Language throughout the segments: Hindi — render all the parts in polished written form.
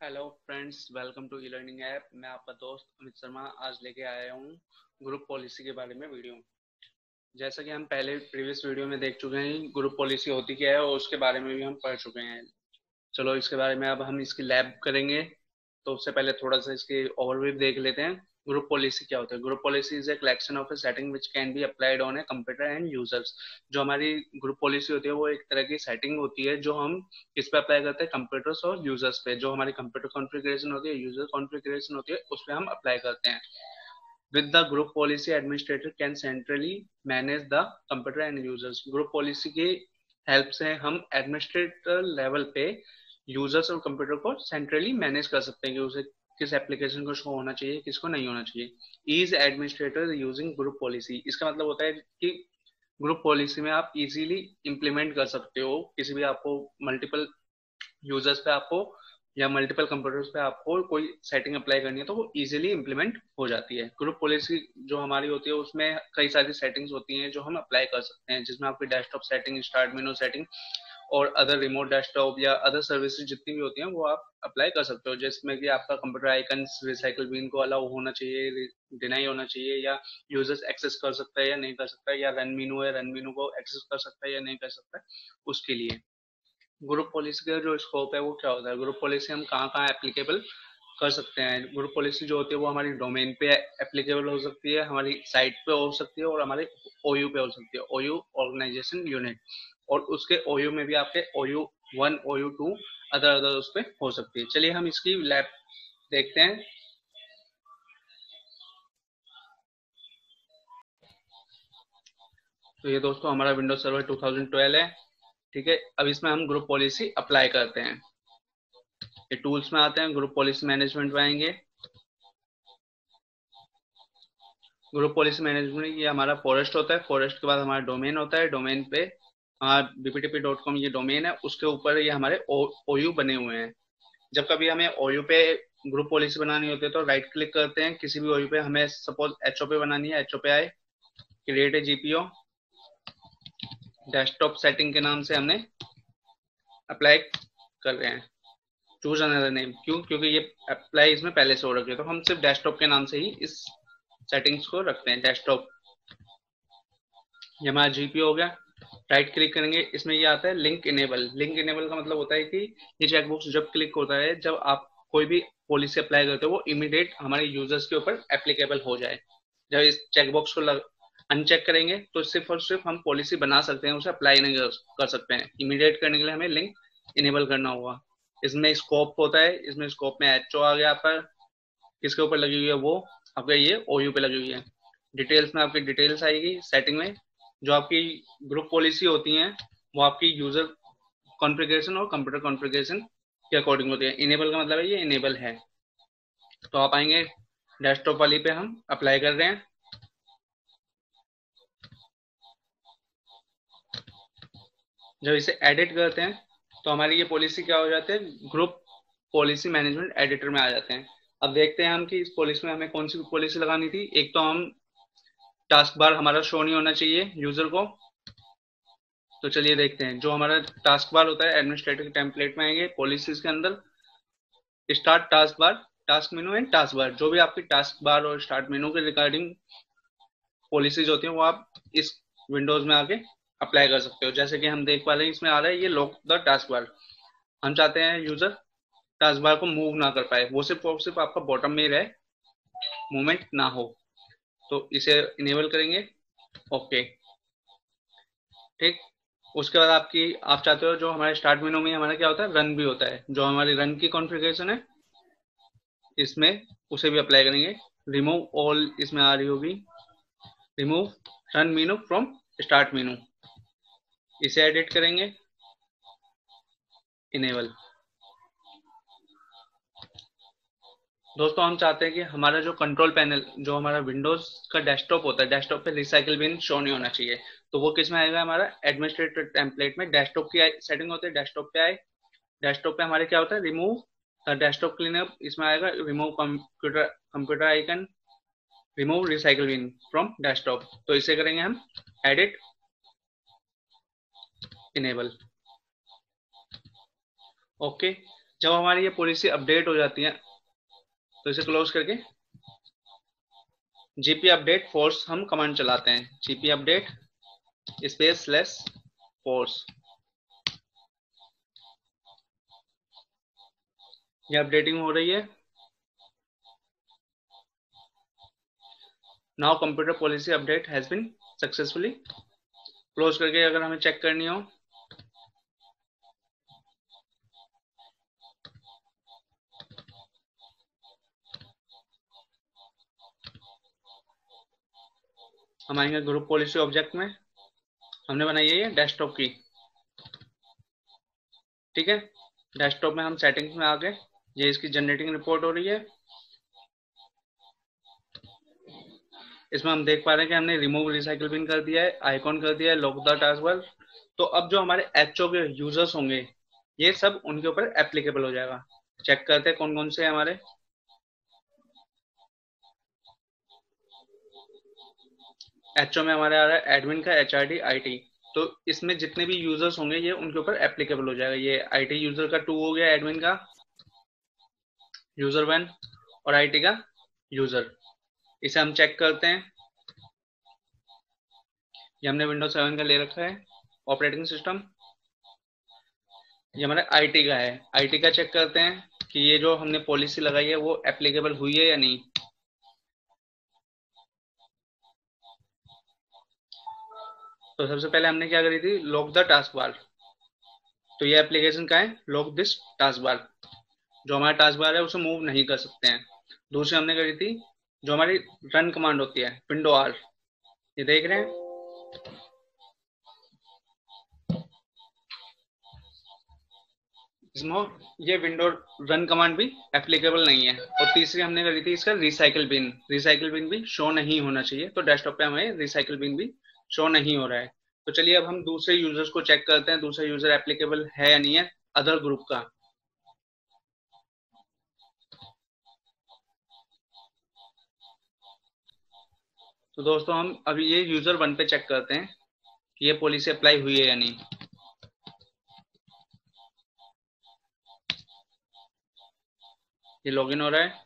Hello friends, welcome to e learning app. मैं आपका दोस्त अमित शर्मा आज लेके आया हूँ ग्रुप पॉलिसी के बारे में वीडियो। जैसा कि हम पहले प्रीवियस वीडियो में देख चुके हैं, ग्रुप पॉलिसी होती क्या है और उसके बारे में भी हम पढ़ चुके हैं। चलो इसके बारे में अब हम इसकी लैब करेंगे। तो उससे पहले थोड़ा सा इसकी ओवरव्यू देख लेते हैं। ग्रुप पॉलिसी क्या होता है? Group policy is a collection of A setting which can be applied on a computer and users. जो हमारी ग्रुप पॉलिसी होती है वो एक तरह की सेटिंग होती है जो हम किस पे अप्लाई करते हैं, कंप्यूटर्स और यूजर्स पे। जो हमारी कंप्यूटर कॉन्फ़िगरेशन होती है, यूजर कॉन्फ़िगरेशन होती है, उस पे हम अप्लाई करते हैं। With the group policy, administrator can centrally manage the computer and users. Group policy की हेल्प से हम एडमिनिस्ट्रेटर लेवल पे यूजर्स और कंप्यूटर को सेंट्रली मैनेज कर सकते हैं कि उसे किस एप्लीकेशन को शो होना चाहिए, किसको नहीं होना चाहिए। Is administrator using group policy, इसका मतलब होता है कि ग्रुप पॉलिसी में आप इजीली इंप्लीमेंट कर सकते हो। किसी भी आपको मल्टीपल यूजर्स पे आपको या मल्टीपल कंप्यूटर्स पे आपको कोई सेटिंग अप्लाई करनी है तो वो इजीली इंप्लीमेंट हो जाती है। ग्रुप पॉलिसी जो हमारी होती है उसमें कई सारी सेटिंग्स होती हैं जो हम अप्लाई कर सकते हैं, जिसमें आपकी desktop setting, start menu setting और अदर रिमोट डेस्कटॉप या अदर सर्विसेज जितनी भी होती हैं वो आप अप्लाई कर सकते हो। जिसमें कि आपका कंप्यूटर आइकन रिसाइकल बिन को अलाउ होना चाहिए, डिनाई होना चाहिए, या यूजर्स एक्सेस कर सकता है या नहीं कर सकता है, या रन मेनू है, रन मेनू को एक्सेस कर सकता है या नहीं कर सकता है, उसके लिए। ग्रुप पॉलिसी का जो स्कोप है वो क्या होता है? ग्रुप पॉलिसी हम कहाँ कहाँ एप्लीकेबल कर सकते हैं? ग्रुप पॉलिसी जो होती है वो हमारी डोमेन पे एप्लीकेबल हो सकती है, हमारी साइट पे हो सकती है और हमारे ओयू पे हो सकती है, ओयू ऑर्गेनाइजेशन यूनिट। और उसके ओयू में भी आपके ओयू 1, ओयू 2 अदर अदर उस पर हो सकती है। चलिए हम इसकी लैब देखते हैं। तो ये दोस्तों हमारा विंडोज सर्वर 2012 है। ठीक है, अब इसमें हम ग्रुप पॉलिसी अप्लाई करते हैं। ये टूल्स में आते हैं, ग्रुप पॉलिसी मैनेजमेंट में आएंगे। ग्रुप पॉलिसी मैनेजमेंट ये हमारा फॉरेस्ट होता है। फॉरेस्ट के बाद हमारा डोमेन होता है। डोमेन पे हमारा bptp.com ये डोमेन है, उसके ऊपर ये हमारे ओयू बने हुए हैं। जब कभी हमें ओयू पे ग्रुप पॉलिसी बनानी होती है तो राइट क्लिक करते हैं किसी भी ओयू पे। हमें सपोज एचओ पे बनानी है, एचओ पे आए, create a GPO, desktop setting के नाम से हमने अप्लाई कर रहे हैं। चूज अनदर नेम, क्यों? क्योंकि ये अप्लाई इसमें पहले से हो रखी है, तो हम सिर्फ डेस्कटॉप के नाम से ही इस सेटिंग्स को रखते हैं, डेस्कटॉप। ये हमारा जीपीओ हो गया। राइट क्लिक करेंगे, इसमें ये आता है लिंक इनेबल। लिंक इनेबल का मतलब होता है कि ये चेकबॉक्स जब क्लिक होता है, जब आप कोई भी पॉलिसी अप्लाई करते हो वो इमीडिएट हमारे यूजर्स के ऊपर एप्लीकेबल हो जाए। जब इस चेकबॉक्स को अनचेक करेंगे तो सिर्फ और सिर्फ हम पॉलिसी बना सकते हैं, उसे अप्लाई नहीं कर सकते हैं। इमीडिएट करने के लिए हमें लिंक इनेबल करना होगा। इसमें स्कोप होता है, इसमें स्कोप में एचओ आ गया आपका, किसके ऊपर लगी हुई है वो आपका ये ओयू पे लगी हुई है। डिटेल्स में आपकी डिटेल्स आएगी। सेटिंग में जो आपकी ग्रुप पॉलिसी होती है वो आपकी यूजर कॉन्फ़िगरेशन और कंप्यूटर कॉन्फ़िगरेशन के अकॉर्डिंग होती है। इनेबल का मतलब है ये इनेबल है। तो आप आएंगे डेस्कटॉप वाली पे, हम अप्लाई कर रहे हैं। जब इसे एडिट करते हैं तो हमारी ये पॉलिसी क्या हो जाती है, ग्रुप पॉलिसी मैनेजमेंट एडिटर में आ जाते हैं। अब देखते हैं हम कि इस पॉलिसी में हमें कौन सी पॉलिसी लगानी थी। एक तो हम टास्क बार हमारा शो नहीं होना चाहिए यूजर को। तो चलिए देखते हैं। जो हमारा टास्क बार होता है, एडमिनिस्ट्रेटिव टेम्पलेट में आएंगे, पॉलिसीज के अंदर start task bar, task menu and task bar. जो भी आपकी टास्क बार और स्टार्ट मेनू के रिगार्डिंग पॉलिसीज होती हैं वो आप इस विंडोज में आके अप्लाई कर सकते हो। जैसे कि हम देख पा रहे हैं इसमें आ रहा है ये लॉक द टास्क बार। हम चाहते हैं यूजर टास्क बार को मूव ना कर पाए, वो सिर्फ और सिर्फ आपका बॉटम में ही रहे, मूवमेंट ना हो। तो इसे इनेबल करेंगे। ओके, ठीक। उसके बाद आप चाहते हो जो हमारे स्टार्ट मेनू में हमारा क्या होता है, रन भी होता है। जो हमारी रन की कॉन्फ़िगरेशन है इसमें उसे भी अप्लाई करेंगे। रिमूव ऑल इसमें आ रही होगी, remove run menu from start menu, इसे एडिट करेंगे, इनेबल। दोस्तों हम चाहते हैं कि हमारा जो कंट्रोल पैनल, जो हमारा विंडोज का डेस्कटॉप होता है, डेस्कटॉप पे रिसाइकल बिन शो नहीं होना चाहिए। तो वो किस में आएगा, हमारा एडमिनिस्ट्रेटर टेम्पलेट में डेस्कटॉप की सेटिंग होती है। डेस्कटॉप पे आए, डेस्कटॉप पे हमारे क्या होता है, रिमूव डेस्कटॉप क्लीनअप, इसमें आएगा remove computer icon, remove recycle bin from desktop. तो इसे करेंगे हम एडिट, इनेबल। ओके। जब हमारी ये पॉलिसी अपडेट हो जाती है तो इसे क्लोज करके जीपी अपडेट फोर्स हम कमांड चलाते हैं। GP update space less force, ये अपडेटिंग हो रही है। Now computer policy update has been successfully close करके अगर हमें चेक करनी हो हम आएंगे ग्रुप पॉलिसी ऑब्जेक्ट में। हमने बनाई है ये डेस्कटॉप की, ठीक है। डेस्कटॉप में हम सेटिंग्स में आ गए, ये इसकी जनरेटिंग रिपोर्ट हो रही है। इसमें हम देख पा रहे हैं कि हमने रिमूव रिसाइकिल बिन कर दिया है, आइकॉन कर दिया है, लॉक द टास्क बार। तो अब जो हमारे एचओ के यूजर्स होंगे ये सब उनके ऊपर एप्लीकेबल हो जाएगा। चेक करते हैं कौन कौन से हमारे। एचओ में हमारे आ रहा है एडमिन का एचआरडी आईटी, तो इसमें जितने भी यूजर्स होंगे ये उनके ऊपर एप्लीकेबल हो जाएगा। ये आईटी यूजर का 2 हो गया, एडमिन का यूजर 1 और आईटी का यूजर। इसे हम चेक करते हैं। ये हमने विंडोज 7 का ले रखा है ऑपरेटिंग सिस्टम। ये हमारा आईटी का है, आईटी का चेक करते हैं कि ये जो हमने पॉलिसी लगाई है वो एप्लीकेबल हुई है या नहीं। तो सबसे पहले हमने क्या करी थी, लॉक द टास्क बार। तो ये एप्लीकेशन का है लॉक दिस टास्क बार, जो हमारा टास्क बार है उसे मूव नहीं कर सकते हैं। दूसरी हमने करी थी जो हमारी रन कमांड होती है विंडो आर, ये देख रहे हैं। इसमें ये विंडो रन कमांड भी एप्लीकेबल नहीं है। और तीसरी हमने करी थी इसका रिसाइकिल बिन, रिसाइकिल बिन भी शो नहीं होना चाहिए। तो डेस्कटॉप पे हमें रिसाइकिल बिन भी शो नहीं हो रहा है। तो चलिए अब हम दूसरे यूजर्स को चेक करते हैं, दूसरा यूजर एप्लीकेबल है या नहीं है अदर ग्रुप का। तो दोस्तों हम अभी ये यूजर 1 पे चेक करते हैं कि ये पॉलिसी अप्लाई हुई है या नहीं। ये लॉगिन हो रहा है।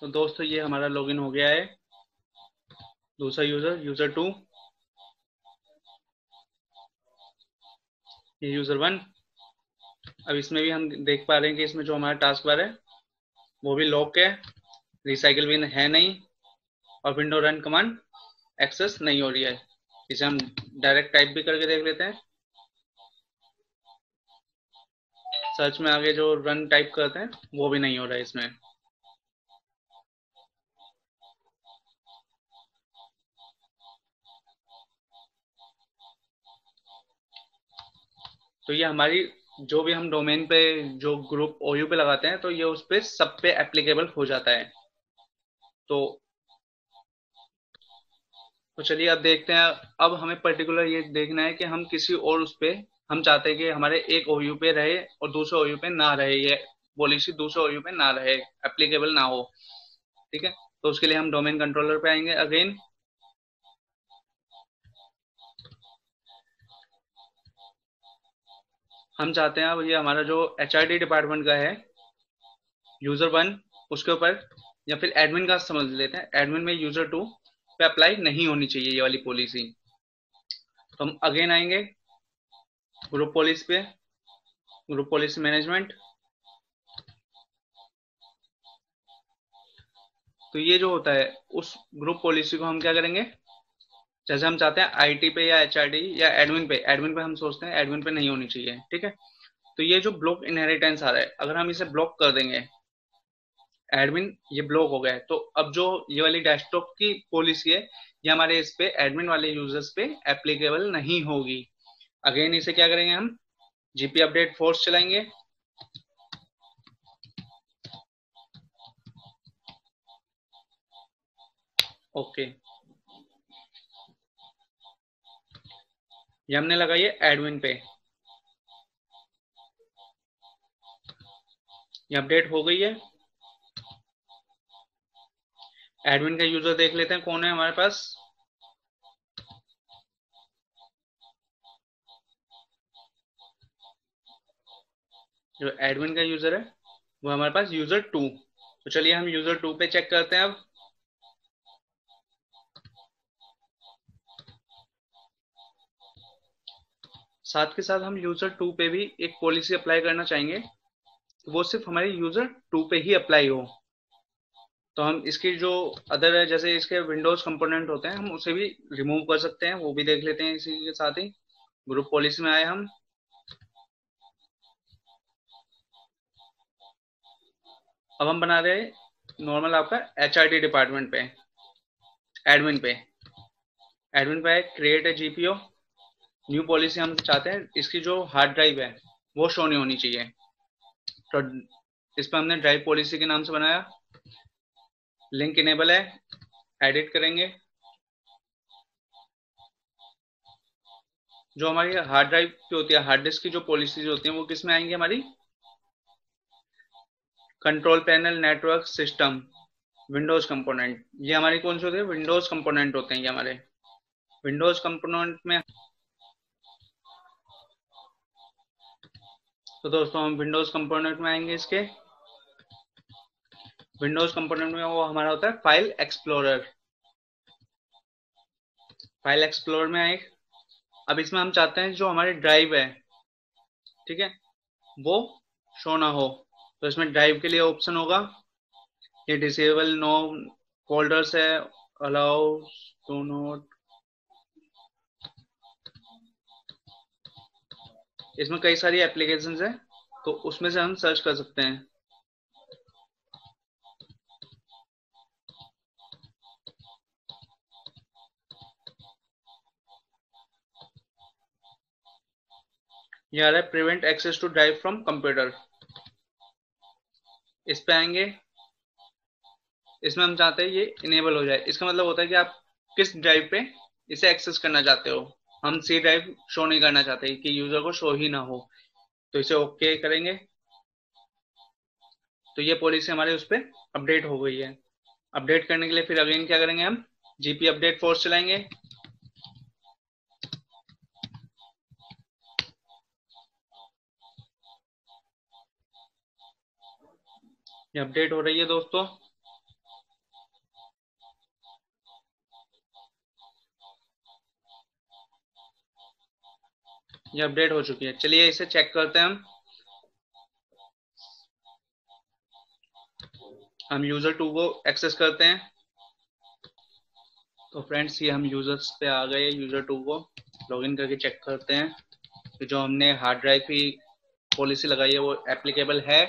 तो दोस्तों ये हमारा लॉगिन हो गया है। दूसरा यूजर यूजर 2, ये यूजर 1। अब इसमें भी हम देख पा रहे हैं कि इसमें जो हमारा टास्क बार है वो भी लॉक है, रिसाइकिल बिन है नहीं, और विंडो रन कमांड एक्सेस नहीं हो रही है। इसे हम डायरेक्ट टाइप भी करके देख लेते हैं। सर्च में आगे जो रन टाइप करते हैं वो भी नहीं हो रहा है इसमें। तो ये हमारी जो भी हम डोमेन पे जो ग्रुप ओयू पे लगाते हैं तो ये उस पे सब पे एप्लीकेबल हो जाता है। तो चलिए अब देखते हैं। अब हमें पर्टिकुलर ये देखना है कि हम किसी और उस पे, हम चाहते हैं कि हमारे एक ओयू पे रहे और दूसरे ओयू पे ना रहे, ये पॉलिसी दूसरे ओयू पे ना रहे, एप्लीकेबल ना हो। ठीक है, तो उसके लिए हम डोमेन कंट्रोलर पे आएंगे अगेन। हम चाहते हैं अब ये हमारा जो एचआरडी डिपार्टमेंट का है यूजर 1 उसके ऊपर, या फिर एडमिन का समझ लेते हैं, एडमिन में यूजर 2 पे अप्लाई नहीं होनी चाहिए ये वाली पॉलिसी। तो हम अगेन आएंगे ग्रुप पॉलिसी पे, ग्रुप पॉलिसी मैनेजमेंट। तो ये जो होता है उस ग्रुप पॉलिसी को हम क्या करेंगे, जैसे हम चाहते हैं आईटी पे या एचआरडी या एडमिन पे, एडमिन पे हम सोचते हैं एडमिन पे नहीं होनी चाहिए। ठीक है, तो ये जो ब्लॉक इनहेरिटेंस आ रहा है अगर हम इसे ब्लॉक कर देंगे, एडमिन ये ब्लॉक हो गया है, तो अब जो ये वाली डेस्कटॉप की पॉलिसी है ये हमारे इस पे एडमिन वाले यूजर्स पे एप्लीकेबल नहीं होगी। अगेन इसे क्या करेंगे, हम जीपी अपडेट फोर्स चलाएंगे। ओके, ये हमने लगाई है एडमिन पे, ये अपडेट हो गई है। एडमिन का यूजर देख लेते हैं कौन है हमारे पास। जो एडमिन का यूजर है वो हमारे पास यूजर 2। तो चलिए हम यूजर 2 पे चेक करते हैं अब। साथ के साथ हम यूजर 2 पे भी एक पॉलिसी अप्लाई करना चाहेंगे, तो वो सिर्फ हमारे यूजर 2 पे ही अप्लाई हो। तो हम इसकी जो अदर है, जैसे इसके विंडोज कंपोनेंट होते हैं, हम उसे भी रिमूव कर सकते हैं, वो भी देख लेते हैं इसी के साथ ही। ग्रुप पॉलिसी में आए हम। अब हम बना रहे हैं नॉर्मल आपका HRD डिपार्टमेंट पे, एडमिन पे। एडमिन पे क्रिएट है जीपीओ, न्यू पॉलिसी हम चाहते हैं इसकी जो हार्ड ड्राइव है वो शो नहीं होनी चाहिए। तो इस पर हमने ड्राइव पॉलिसी के नाम से बनाया। लिंक इनेबल है, एडिट करेंगे। जो हमारी हार्ड ड्राइव की होती है, हार्ड डिस्क की जो पॉलिसीज होती हैं वो किस में आएंगी हमारी? Control panel, network system, Windows component. ये हमारी कौन सी होती है? विंडोज कंपोनेंट होते हैं ये हमारे। विंडोज कंपोनेंट में तो दोस्तों हम विंडोज कंपोनेंट में आएंगे इसके। विंडोज कंपोनेंट में वो हमारा होता है फाइल एक्सप्लोरर। फाइल एक्सप्लोरर में आए। अब इसमें हम चाहते हैं जो हमारी ड्राइव है, ठीक है, वो शो ना हो। तो इसमें ड्राइव के लिए ऑप्शन होगा, ये डिसेबल नो फोल्डर्स है, अलाउ टू नोट। इसमें कई सारी एप्लीकेशंस है, तो उसमें से हम सर्च कर सकते हैं। ये आ रहा है prevent access to drive from computer. इस पे आएंगे। इसमें हम चाहते हैं ये इनेबल हो जाए। इसका मतलब होता है कि आप किस ड्राइव पे इसे एक्सेस करना चाहते हो। हम सी ड्राइव शो नहीं करना चाहते कि यूजर को शो ही ना हो, तो इसे ओके करेंगे। तो ये पॉलिसी हमारे उस पर अपडेट हो गई है। अपडेट करने के लिए फिर अगेन क्या करेंगे, हम जीपी अपडेट फोर्स चलाएंगे। ये अपडेट हो रही है दोस्तों। ये अपडेट हो चुकी है। चलिए इसे चेक करते हैं हम यूजर 2 को एक्सेस करते हैं। तो फ्रेंड्स ये हम यूजर्स पे आ गए। यूजर 2 को लॉगिन करके चेक करते हैं कि जो हमने हार्ड ड्राइव की पॉलिसी लगाई है वो एप्लीकेबल है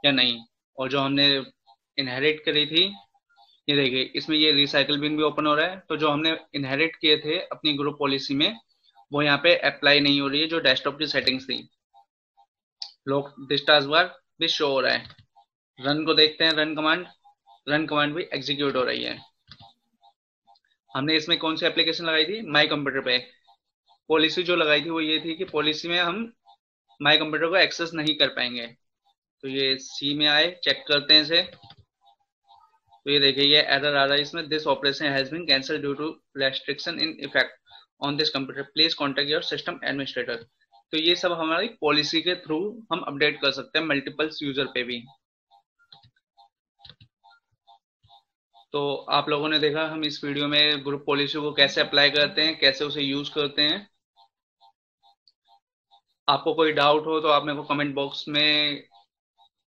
या नहीं। और जो हमने इनहेरिट करी थी, ये देखिए इसमें ये रिसाइकल बिन भी ओपन हो रहा है। तो जो हमने इनहेरिट किए थे अपनी ग्रुप पॉलिसी में, वो यहाँ पे अप्लाई नहीं हो रही है। जो डेस्कटॉप की सेटिंग्स थी, लॉक दिस टास्क बार भी शो हो रहा है। रन को देखते हैं, रन कमांड भी एग्जीक्यूट हो रही है। हमने इसमें कौन सी एप्लीकेशन लगाई थी? माई कंप्यूटर पे। पॉलिसी जो लगाई थी वो ये थी कि पॉलिसी में हम माई कंप्यूटर को एक्सेस नहीं कर पाएंगे। तो ये सी में आए, चेक करते हैं इसे। तो ये देखिए ये एरर आ रहा है इसमें, this operation has been cancelled due to restriction in effect on this computer, please contact your system administrator. तो ये सब हमारी पॉलिसी के थ्रू हम अपडेट कर सकते हैं मल्टीपल यूजर पे भी। तो आप लोगों ने देखा हम इस वीडियो में ग्रुप पॉलिसी को कैसे अप्लाई करते हैं, कैसे उसे यूज करते हैं। आपको कोई डाउट हो तो आप मेरे को कमेंट बॉक्स में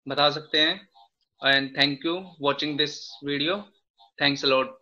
बता सकते हैं। And thank you watching this video. Thanks a lot.